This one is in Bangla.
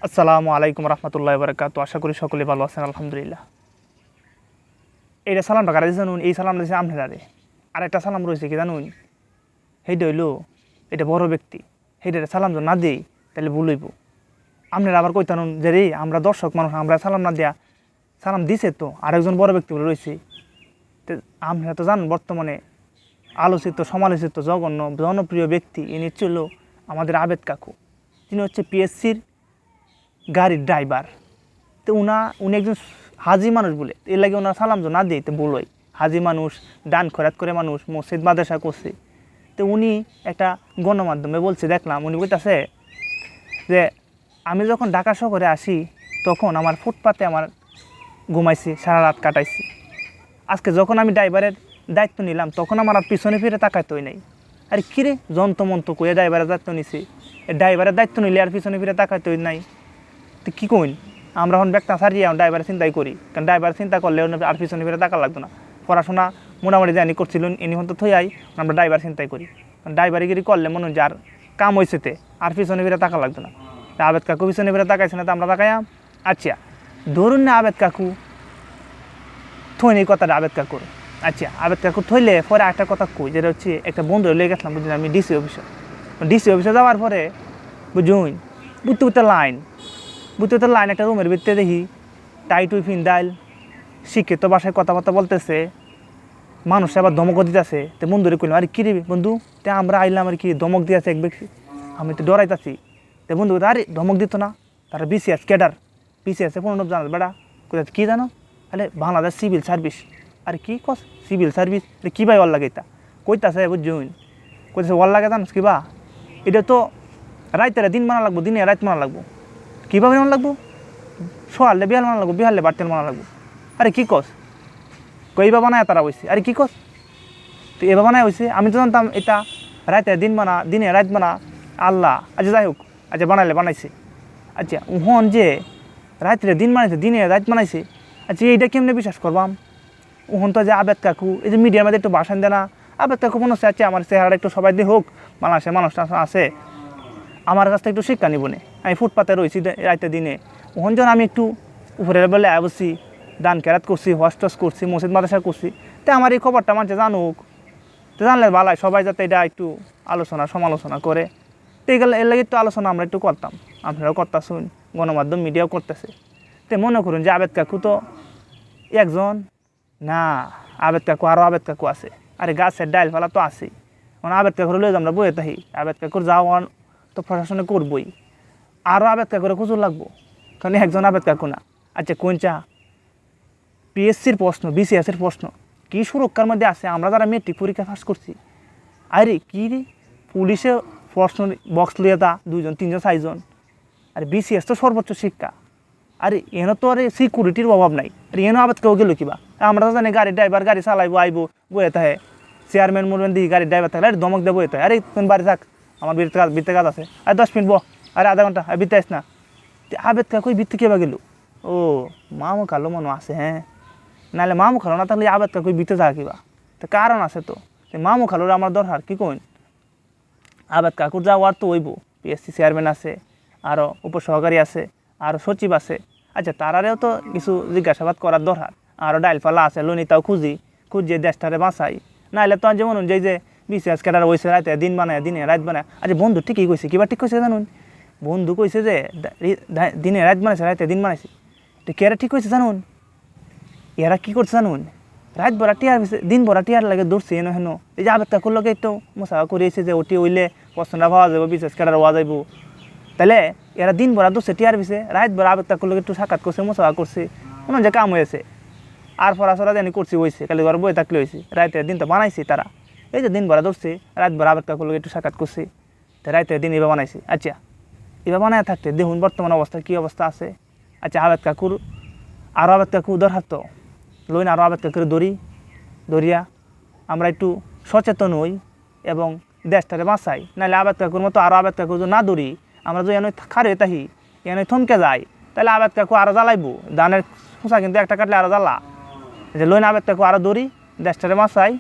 আসসালামু আলাইকুম রহমতুল্লাহ বরকাত। আশা করি সকলে ভালো আছেন আলহামদুলিল্লাহ। এইটা সালামটা কারা দিয়ে জানুন, এই সালামটা দিয়েছে আপনারে। আর একটা সালাম রয়েছে কি জানুন, সেইটা হইল এটা বড় ব্যক্তি, সেইটা সালাম যদি না দিই তাহলে ভুল হইব। আপনারা আবার কইতানুন যে রে আমরা দর্শক মানুষ, আমরা সালাম না দেয়া, সালাম দিছে তো আরেকজন বড় ব্যক্তি বলে রয়েছে। তো আপনারা তো জানেন বর্তমানে আলোচিত সমালোচিত জঘন্য জনপ্রিয় ব্যক্তি ইনি ছিল আমাদের আবেদ কাকু। তিনি হচ্ছে পিএসসির গাড়ির ড্রাইভার। তো উনি একজন হাজি মানুষ বলে এর লাগে ওনার সালাম না দিই তো বলোই। হাজি মানুষ, ডান খরাত করে মানুষ, মসজিদ মাদ্রাসা করছে। তো উনি একটা গণমাধ্যমে বলছে, দেখলাম উনি বলতেছে যে আমি যখন ঢাকা শহরে আসি তখন আমার ফুটপাতে আমার ঘুমাইছি, সারা রাত কাটাইছি। আজকে যখন আমি ড্রাইভারের দায়িত্ব নিলাম তখন আমার আর পিছনে ফিরে তাকাইতেই নাই। আরে কিরে যন্ত্রমন্ত্র কয়ে ড্রাইভারের দায়িত্ব নিছি, ড্রাইভারের দায়িত্ব নিলে আর পিছনে ফিরে তাকাইতেই নাই। তো কী কইন, আমরা এখন ব্যাগটা সারিয়ে ড্রাইভারের চিন্তাই করি, কারণ ড্রাইভার চিন্তা করলে আর পিছনে ফিরে টাকা লাগতো না। পড়াশোনা মোটামুটি জানি করছিল ইনি হয়তো থইয়াই আমরা ড্রাইভার চিন্তাই করি, কারণ ড্রাইভারিগিরি করলে মনে হয় যে আর কাম হয়েছেতে আর পিছনে ফিরে টাকা লাগতো না। আবেদ কাকু পিছনে ফিরে তাকাইছে না, তো আমরা তাকাইয়াম। আচ্ছা ধরুন না আবেদ কাকু থইনি কথাটা আবেদ কাকুর। আচ্ছা আবেদ কাকু থইলে পরে একটা কথা কই, যেটা হচ্ছে একটা বন্ধু লেগে গেছিলাম বুঝলেন আমি ডিসি অফিসে যাওয়ার পরে বুঝুন বুঝতে লাইন একটা রুমের ভিতরে দেখি টাই টুই ফিন্দাইল শিক্ষিত ভাষায় কথাবার্তা বলতেছে, মানুষ আবার ধমকও দিতেছে। তো বন্ধুরে কইলাম আরে কিরে বন্ধু, তে আমরা আইলাম আর কি ধমক দিয়েছে এক ব্যক্তি, আমি তো ডরাইতাছি। তো বন্ধু আরে ধমক দিত না, তারা বিসিএস ক্যাডার, বিসিএসে প্রণব জানাল বেড়া কোথায় কী জানো, তাহলে বাংলাদেশ সিভিল সার্ভিস। আরে কী কস সিভিল সার্ভিস, কী ভাই ওর লাগে এটা কইতাছে বুঝুন, কইতেছে ওর লাগে জানোস কিবা, এটা তো রাইতেরা দিন মানা লাগবো, দিনে রাত মানা লাগবো। কীভাবে মানা লাগবো, সোয়ালে বিহাল মানা লাগবো, বিহালে বাড়তেল মানা লাগবো। আরে কী কস, কইবা বানায় তারা হয়েছে। আরে কী কস, তো এবার বানায় হয়েছে, আমি তো জানতাম এটা রাতে দিন মানা দিনে রাত মানা আল্লাহ। আচ্ছা যাই হোক, আচ্ছা বানাইলে বানাইছে। আচ্ছা উহন যে রাত্রে দিন বানাইছে দিনে রাত বানাইছে, আচ্ছা এইটা কেমনে বিশ্বাস করবাম। উহন তো যে আবেদ কাকু এই যে মিডিয়ার মধ্যে একটু ভাষণ দেয় না, আবেদ কাকু মনে হচ্ছে আচ্ছা আমার চেহারাটা একটু সবাই দিয়ে হোক, বাংলাদেশে মানুষটা আছে আমার কাছ থেকে একটু শিক্ষা নিব নে। আমি ফুটপাতে রয়েছি রাইতে দিনে, ওখান যখন আমি একটু উপরের বেলা বসছি, দান কেরাত করছি, হস্টস করছি, মসজিদ মাদ্রাসা করছি, তো আমার এই খবরটা মানুষে জানুক, তো জানলে ভালাই সবাই যাতে এটা একটু আলোচনা সমালোচনা করে। তো এগুলো এর লাগে একটু আলোচনা আমরা একটু করতাম, আপনারাও করতেছুন, গণমাধ্যম মিডিয়াও করতেছে। তো মনে করুন যে আবেদ কাকু তো একজন না, আবেদ কাকু আরও আবেদ কাকু আছে। আরে গাছের ডাইল ফেলা তো আছেই, মানে আবেদ কাকুর লয়ে আমরা বয়ে থাকি, আবেদ কাকুর যাওয়া তো প্রশাসনে করবই, আরও আবেদ কাকুরে খুঁজুর লাগবো, কারণ একজন আবেদ কাকু না। আচ্ছা কোন চা পিএসসির প্রশ্ন, বিসিএসের প্রশ্ন কী সুরক্ষার মধ্যে আছে, আমরা যারা মেট্রিক পরীক্ষা পাস করছি, আরে কী রে পুলিশে প্রশ্ন বক্স লিয়ে তা 2 জন 3 জন 4 জন, আরে বিসিএস তো সর্বোচ্চ শিক্ষা, আরে এনে তো আরে সিকিউরিটির অভাব নাই, আরে এনে আবেদ কেউ গেল কিবা। আমরা তো জানি গাড়ির ড্রাইভার গাড়ি চালাইবো আইবো বয়ে থাকে, চেয়ারম্যান মোরম্যান দিই গাড়ির ড্রাইভার থাকলে আরে ধমক দেবো এতে, আরে তুমি বাড়ি থাক আমার বৃত্তে কাজ আছে, আরে 10 মিনিট আরে আধা ঘন্টা বৃত্তে আস না। আবেদ কাকু বৃত্তি কেবা গেল, ও মামু খালো মনে আছে, হ্যাঁ নাহলে মামু খালো না তাহলে আবেদ কাকু বৃত্তে থাকা কিবা, তো কারণ আছে তো মামু খালোর আমার দরকার কি কইন। আবেদ কাকুর যাওয়ার তো হইব, পিএসসি চেয়ারম্যান আছে, আরও উপসহকারী আছে, আরও সচিব আছে। আচ্ছা তারারেও তো কিছু জিজ্ঞাসাবাদ করার দরকার, আরও ডাইলফালা আছে লনিতাও খুঁজিয়ে দেশটারে বাঁচাই, নাহলে তো যেমন যে বিসিএস ক্যাডার হয়েছে রাতে দিন বানায় দিনে রাত বানায়। আচ্ছা বন্ধু ঠিকই কইছে, কিবা ঠিক কইছে জানুন, বন্ধু কইছে যে দিনে রাত বানাইছে রাতে দিন বানাইছে, তো কেরা ঠিক কইছে জানুন, এরা কী করছে জানুন, রাত ভরা টিয়ার দিন ভরা টিয়ার লাগে দৌড়ছে এনো হেন, এই যে আবেদ কাকুর লোকে একটু মশা করিয়েছে যে ওটি হইলে পছন্দটা পাওয়া যাবো, বিসিএস ক্যাডার হওয়া যাইব, তাহলে এরা দিন ভরা দৌড়ছে টিয়ার পিছে, রাত ভরা আবেদ কাকুর লোকে একটু সাক্ষাৎ করছে মশা করছে, মনে যে কাম হয়েছে। আর ফরাসরা জানি করছি হয়েছে, খালি ঘর বই থাকলে হয়েছে, রাতের দিন তো বানাইছি তারা, এই যে দিন ভরা ধরছে রাত ভরা আবেদ কাকুর লোক একটু সাক্ষাৎ করছে, তো রাতের দিন এবার বানাইছি। আচ্ছা এবার বানায় থাকতে দেখুন বর্তমান অবস্থা কী অবস্থা আছে। আচ্ছা আবেদ কাকুর আরও আবেদ কাকু দরকার তো লইন, আরও আবেদ কাকুর দরিয়া আমরা একটু সচেতন হই এবং দেশটারে বাঁচাই, নাহলে আবেদ কাকুর মতো আরও আবেদ কাকু যদি না দৌড়ি, আমরা যদি এনে খারে তাহি এনে থমকে যাই, তাহলে আবেদ কাকু আরও জ্বালাইব, ধানের খোঁচা কিন্তু একটা কাটলে আরও জ্বালা। যে লইন আবেদ কাকু আরও দৌড়ি, দেশটারে বাঁচাই।